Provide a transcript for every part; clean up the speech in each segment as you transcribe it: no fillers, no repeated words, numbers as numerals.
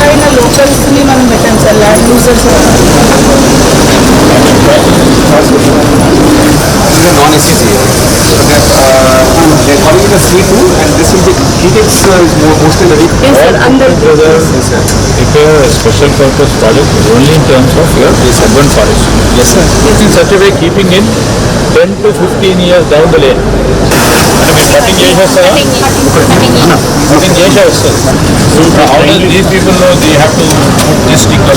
అయిన లోకల్స్ని మనం పెట్టాం sir, land users non-SEC. They're calling it a C2, and this will be GTX is mostly ready. Yes sir, under If a special purpose project only in terms of your urban forest. Yes sir. In such a way keeping in 10 to 15 years down the lane. Cutting చేసేస్తారా? Cutting చేసేస్తారు. So how does these people know they have to put this sticker?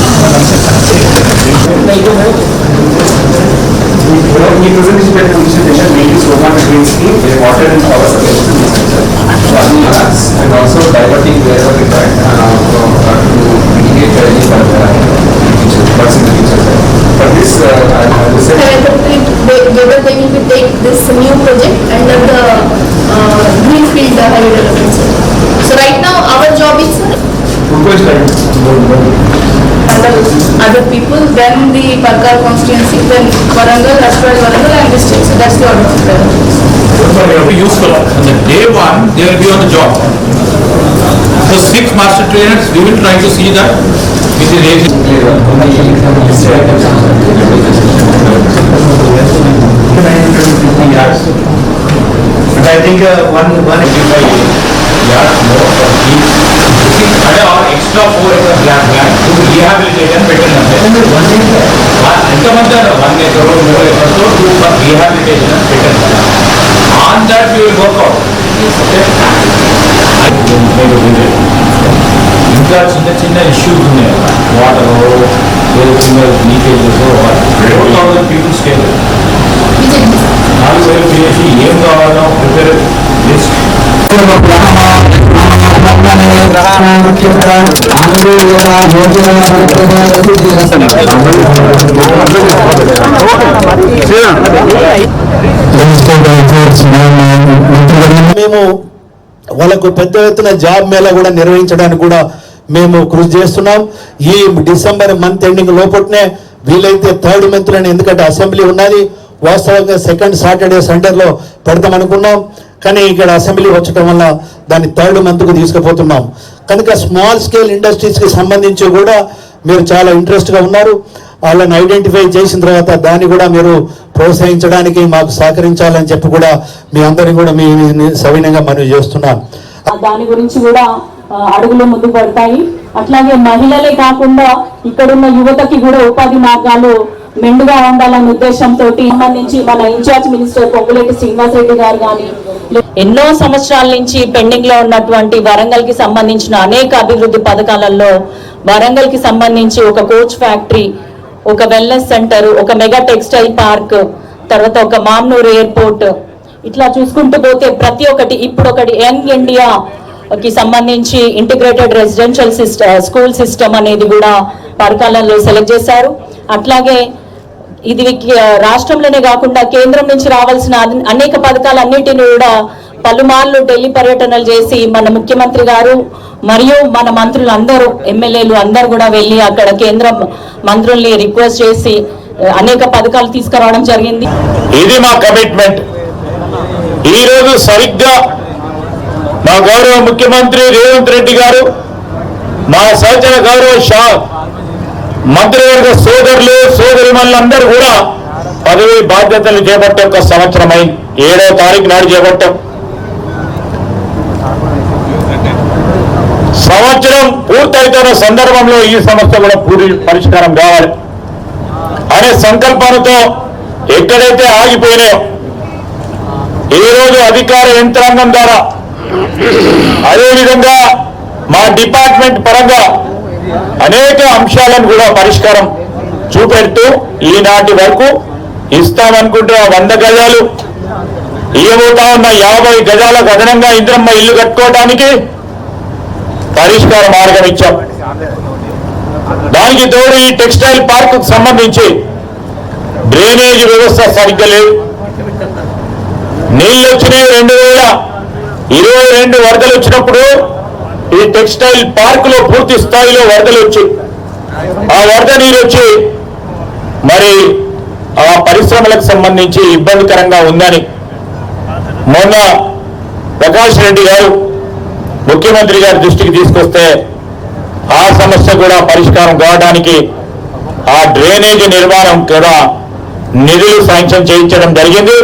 We presented that condition mainly so far green scheme, water and power supply, and also diverting wherever required to mitigate any further floods in the future. For this, whether they will be take this new project under the greenfield highway development. So right now our job is other people, then the Parkar constituency, then Warangal, Rashtraj Warangal and this state. So that's the order of priority. They will be useful. On the day one, they will be on the job. So 6 master trainers, we will try to see that it is raised. But I think 185 yards more for each. Extra 4 acres land to rehabilitate and better ఎంతమంది 1 acre 2 acres for rehabilitation and better. On that we will work out. ఇంకా చిన్న చిన్న issues ఉన్నాయి, water leakages, 4,000 people stay. 4,000 చేసి ఏం కావాలో prepare list. మేము వాళ్ళకు పెద్ద ఎత్తున జాబ్ మేళా కూడా నిర్వహించడానికి కూడా మేము కృషి చేస్తున్నాం. ఈ డిసెంబర్ మంత్ ఎండింగ్ లోపట్నే వీలైతే 3rd మంత్ లోనే, ఎందుకంటే అసెంబ్లీ ఉన్నది, వాస్తవంగా 2nd సాటర్డే సండేలో పెడతాం అనుకున్నాం, కానీ ఇక్కడ అసెంబ్లీ వచ్చటం వల్ల దాన్ని 3rd మంత్కు తీసుకుపోతున్నాం. కనుక స్మాల్ స్కేల్ ఇండస్ట్రీస్కి సంబంధించి కూడా మీరు చాలా ఇంట్రెస్ట్గా ఉన్నారు. వాళ్ళని ఐడెంటిఫై చేసిన తర్వాత దాన్ని కూడా మీరు ప్రోత్సహించడానికి మాకు సహకరించాలని చెప్పి కూడా మీ అందరినీ కూడా మీ సవినయంగా మనవి చేస్తున్నాం. దాని గురించి కూడా అడుగులు ముందుకు పడతాయి. అట్లాగే మహిళలే కాకుండా ఇక్కడున్న యువతకి కూడా ఉపాధి మార్గాలు మెండుగా ఉండాలనే ఉద్దేశంతో సంబంధించి మన ఇన్ఛార్జ్ మినిస్టర్ పొంగులేటి శ్రీనివాసరెడ్డి గారు కానీ ఎన్నో సంవత్సరాల నుంచి పెండింగ్ లో ఉన్నటువంటి వరంగల్ కి సంబంధించిన అనేక అభివృద్ధి పథకాలలో వరంగల్ కి సంబంధించి ఒక కోచ్ ఫ్యాక్టరీ, ఒక వెల్నెస్ సెంటర్, ఒక మెగా టెక్స్టైల్ పార్క్, తర్వాత ఒక మామ్నూర్ ఎయిర్పోర్ట్, ఇట్లా చూసుకుంటూ పోతే ప్రతి ఒక్కటి, ఇప్పుడు ఒకటి యంగ్ ఇండియా కి సంబంధించి ఇంటిగ్రేటెడ్ రెసిడెన్షియల్ స్కూల్ సిస్టమ్ అనేది కూడా పథకాలలో సెలెక్ట్ చేశారు. అట్లాగే ఇది రాష్ట్రంలోనే కాకుండా కేంద్రం నుంచి రావాల్సిన అనేక పథకాలన్నిటిని కూడా పలుమార్లు ఢిల్లీ పర్యటనలు చేసి మన ముఖ్యమంత్రి గారు మరియు మన మంత్రులు అందరూ, ఎమ్మెల్యేలు అందరూ కూడా వెళ్ళి అక్కడ కేంద్ర మంత్రుల్ని రిక్వెస్ట్ చేసి అనేక పథకాలు తీసుకురావడం జరిగింది. ఇది మా కమిట్మెంట్. ఈరోజు సరిగ్గా మా గౌరవ ముఖ్యమంత్రి రేవంత్ రెడ్డి గారు, మా సహచర గౌరవ మంత్రివర్గ సోదరులు సోదరిమణులందరూ కూడా పదవి బాధ్యతలు చేపట్టే 1 సంవత్సరం అయింది. 7వ తారీఖు నాడు చేపట్టాం. సంవత్సరం పూర్తయితున్న సందర్భంలో ఈ సమస్య కూడా పరిష్కారం కావాలి అనే సంకల్పంతో ఎక్కడైతే ఆగిపోయినాయో ఈ రోజు అధికార యంత్రాంగం ద్వారా, అదేవిధంగా మా డిపార్ట్మెంట్ పరంగా అనేక అంశాలను కూడా పరిష్కారం చూపెడుతూ ఈనాటి వరకు ఇస్తామనుకుంటున్న 100 గజాలు, ఇవ్వబోతా ఉన్న 50 గజాలకు అదనంగా ఇంద్రమ్మ ఇల్లు కట్టుకోవడానికి పరిష్కార మార్గం ఇచ్చాం. దానికి తోడు ఈ టెక్స్టైల్ పార్క్ కు సంబంధించి డ్రైనేజ్ వ్యవస్థ సరిగ్గా లేదు. నీళ్లు వచ్చినాయి. 2022 వరదలు వచ్చినప్పుడు ఈ టెక్స్టైల్ పార్క్ లో పూర్తి స్థాయిలో వరదలు వచ్చి, ఆ వరద నీరు వచ్చి మరి ఆ పరిశ్రమలకు సంబంధించి ఇబ్బందికరంగా ఉందని మొన్న ప్రకాష్ రెడ్డి గారు ముఖ్యమంత్రి గారి దృష్టికి తీసుకొస్తే ఆ సమస్య కూడా పరిష్కారం కావడానికి ఆ డ్రైనేజీ నిర్మాణం కూడా నిధులు శాంక్షన్ చేయించడం జరిగింది.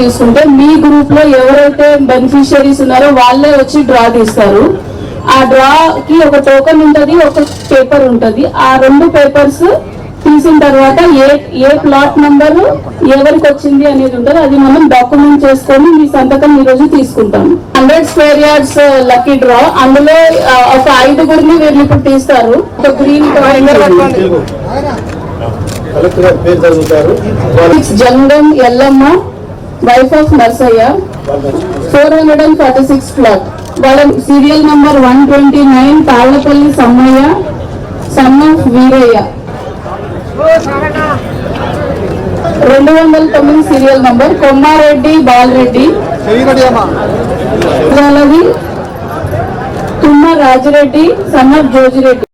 తీసుకుంటే మీ గ్రూప్ లో ఎవరైతే బెనిఫిషియరీస్ ఉన్నారో వాళ్ళే వచ్చి డ్రా తీస్తారు. ఆ డ్రా కి ఒక టోకెన్ ఉంటది, ఒక పేపర్ ఉంటది. ఆ 2 పేపర్స్ తీసిన తర్వాత ఏ ప్లాట్ నంబర్ ఎవరికి వచ్చింది అనేది ఉంటుంది. అది మనం డాక్యుమెంట్ చేసుకొని మీ సంతకం ఈ రోజు తీసుకుంటాం. 100 స్క్వేర్ యార్డ్స్ లక్కీ డ్రా. అందులో ఒక 5గురిని వీళ్ళు ఇప్పుడు తీస్తారు. ఒక green Jangam Yellamma, wife of Narsaiah, 446 plot. వాళ్ళ serial number 129 Tallapalli Sammaiah, son of Veeraiah. 209 serial number Kommareddy Balareddy, వాళ్ళది తుమ్మ రాజిరెడ్డి, సన్ ఆఫ్ జోజిరెడ్డి.